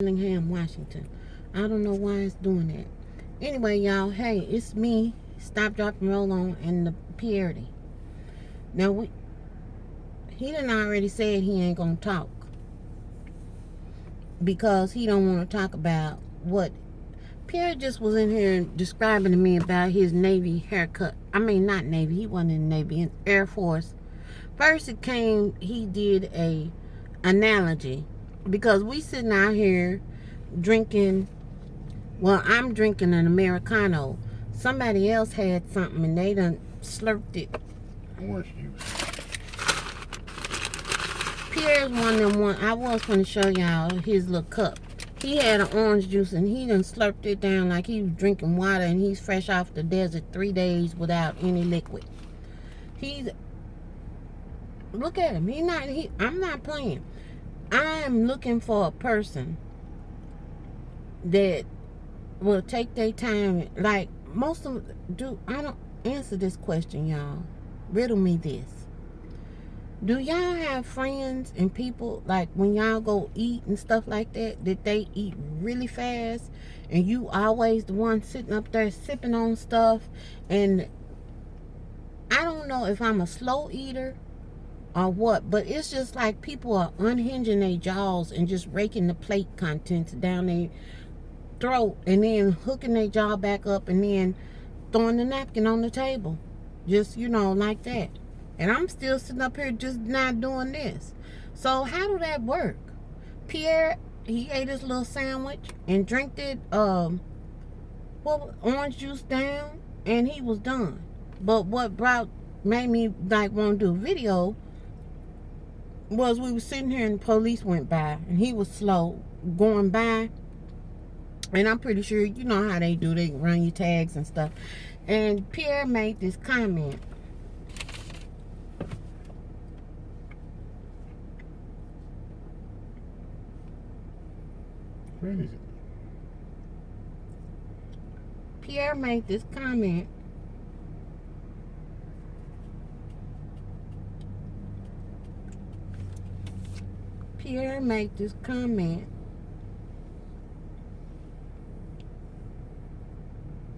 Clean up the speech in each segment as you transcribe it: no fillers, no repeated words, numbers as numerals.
Bellingham, Washington. I don't know why it's doing that. Anyway, y'all, hey, it's me, Stop, Drop, and Roll On, and the Pierity. Now, he done already said he ain't gonna talk because he don't want to talk about what Pierre just was in here describing to me about his Navy haircut. I mean, not Navy. He wasn't in the Navy, in Air Force. First it came, he did a analogy because we sitting out here drinking. Well, I'm drinking an Americano. Somebody else had something and they done slurped it. Orange juice. Pierre's one of them. I was going to show y'all his little cup. He had an orange juice and he done slurped it down like he was drinking water, and he's fresh off the desert 3 days without any liquid. Look at him. I'm not playing. I'm looking for a person that will take their time. Like most of them do. I don't answer this question, y'all. Riddle me this. Do y'all have friends and people, like when y'all go eat and stuff like that they eat really fast and you always the one sitting up there sipping on stuff? And I don't know if I'm a slow eater or what, but it's just like people are unhinging their jaws and just raking the plate contents down their throat and then hooking their jaw back up and then throwing the napkin on the table. Just, like that. And I'm still sitting up here just not doing this. So how do that work? Pierre, he ate his little sandwich and drank it orange juice down, and he was done. But what made me want to do a video was we were sitting here and the police went by and he was slow going by. And I'm pretty sure you know how they do. They run your tags and stuff. And Pierre made this comment. Where is it? Pierre made this comment. Pierre made this comment.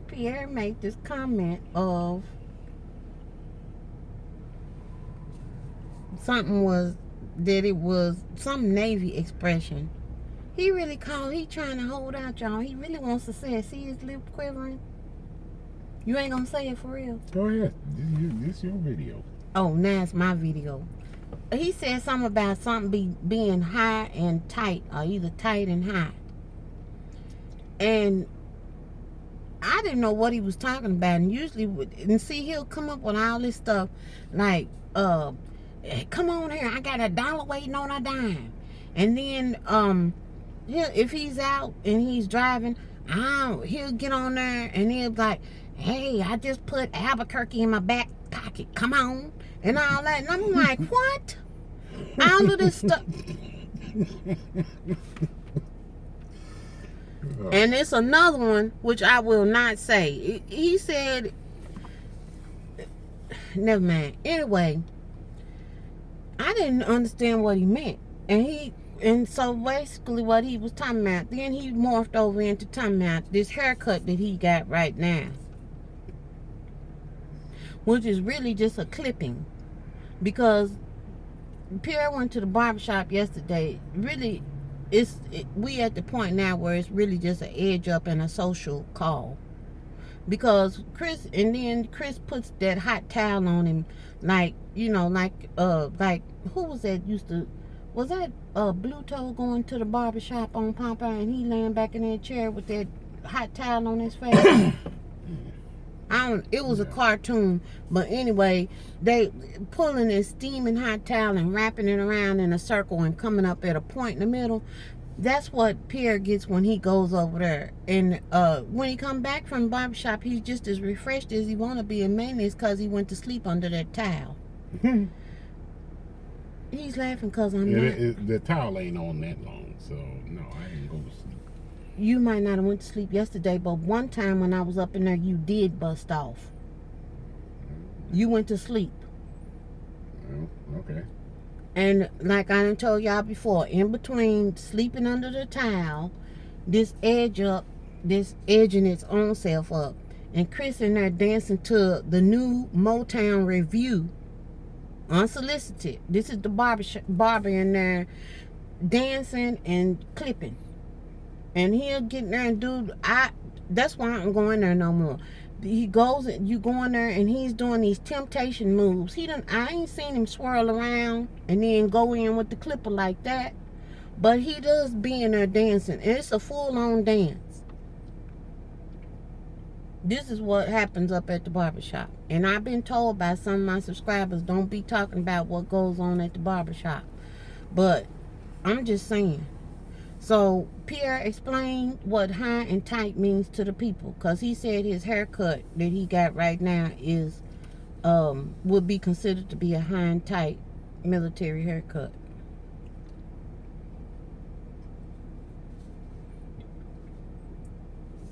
Pierre made this comment of it was some Navy expression. He trying to hold out, y'all. He really wants to say it. See his lip quivering? You ain't gonna say it for real? Go ahead. This is your video. Oh, now it's my video. He said something about something being high and tight, or either tight and high. And I didn't know what he was talking about. And usually, he'll come up with all this stuff like, come on here, I got $1 waiting on a dime. And then, if he's out and he's driving, he'll get on there and he'll be like, hey, I just put Albuquerque in my back pocket. Come on. And all that. And I'm like, what? All of this stuff. And it's another one, which I will not say. He said, never mind. Anyway, I didn't understand what he meant. And so basically what he was talking about, then he morphed over into talking about this haircut that he got right now, which is really just a clipping. Because Pierre went to the barbershop yesterday. Really, we at the point now where it's really just an edge up and a social call. Because Chris puts that hot towel on him, like who was that was that Blue Toe going to the barbershop on Popeye, and he laying back in that chair with that hot towel on his face? It was a cartoon, but anyway, they pulling this steaming hot towel and wrapping it around in a circle and coming up at a point in the middle. That's what Pierre gets when he goes over there. And when he come back from the barbershop, he's just as refreshed as he want to be, and mainly it's because he went to sleep under that towel. He's laughing because I'm not. The towel ain't on that long, so no, I didn't go to sleep. You might not have went to sleep yesterday, but one time when I was up in there, you did bust off. You went to sleep. Oh, okay. And like I done told y'all before, in between sleeping under the towel, this edging its own self up. And Chris in there dancing to the new Motown review, unsolicited. This is the barber in there dancing and clipping. And he'll get in there and do, that's why I don't go in there no more. You go in there and he's doing these temptation moves. I ain't seen him swirl around and then go in with the clipper like that. But he does be in there dancing. And it's a full-on dance. This is what happens up at the barbershop. And I've been told by some of my subscribers, don't be talking about what goes on at the barbershop. But I'm just saying. So Pierre explained what high and tight means to the people, because he said his haircut that he got right now is would be considered to be a high and tight military haircut.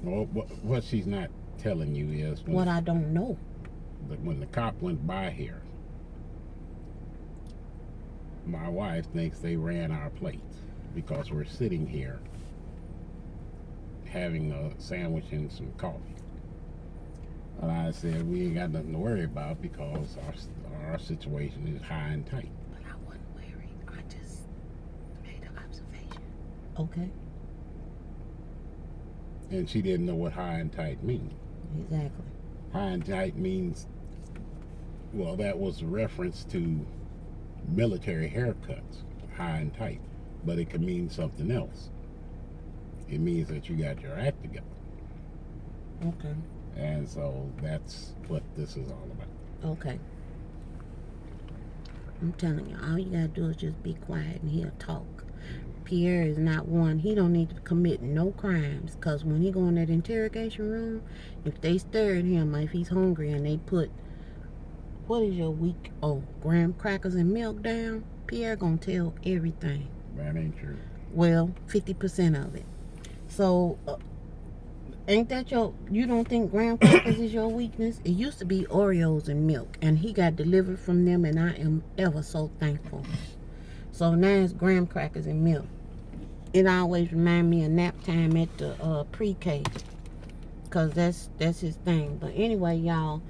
Well, what she's not telling you is What I don't know. when the cop went by here, my wife thinks they ran our plates because we're sitting here having a sandwich and some coffee. And I said, we ain't got nothing to worry about because our situation is high and tight. But I wasn't worried. I just made an observation. Okay. And she didn't know what high and tight means. Exactly. High and tight means, well, that was a reference to military haircuts, high and tight. But it can mean something else. It means that you got your act together. Okay. And so that's what this is all about. Okay. I'm telling you, all you gotta do is just be quiet and he'll talk. Pierre is not one. He don't need to commit no crimes, because when he go in that interrogation room, if they stare at him, if he's hungry and they put, what is your week? Oh, graham crackers and milk down, Pierre gonna tell everything. That ain't true. Well, 50% of it. So, ain't that you don't think graham crackers is your weakness? It used to be Oreos and milk, and he got delivered from them, and I am ever so thankful. So now it's graham crackers and milk. It always remind me of nap time at the pre-K, because that's his thing. But anyway, y'all,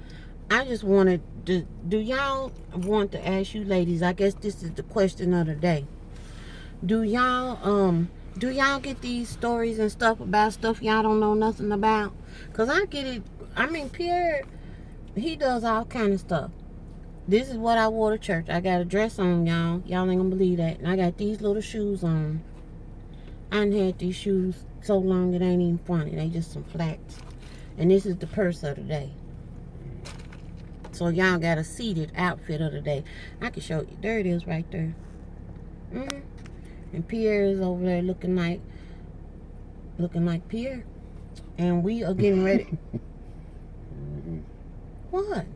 I just wanted to, do y'all want to ask you ladies, I guess this is the question of the day. Do y'all get these stories and stuff about stuff y'all don't know nothing about? Because I get it. I mean, Pierre, he does all kind of stuff. This is what I wore to church. I got a dress on, y'all. Y'all ain't gonna believe that. And I got these little shoes on. I done had these shoes so long it ain't even funny. They just some flats. And this is the purse of the day. So y'all got a seated outfit of the day. I can show you. There it is right there. And Pierre is over there looking like Pierre. And we are getting ready. What?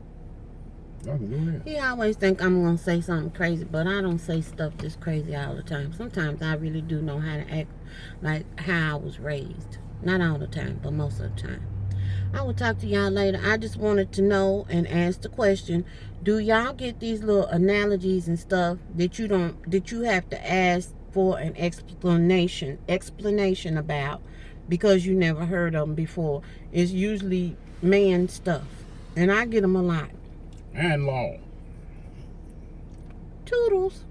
He always think I'm going to say something crazy, but I don't say stuff this crazy all the time. Sometimes I really do know how to act like how I was raised. Not all the time, but most of the time. I will talk to y'all later. I just wanted to know and ask the question, do y'all get these little analogies and stuff that you have to ask for an explanation about because you never heard of them before? It's usually man stuff. And I get them a lot. And law. Toodles.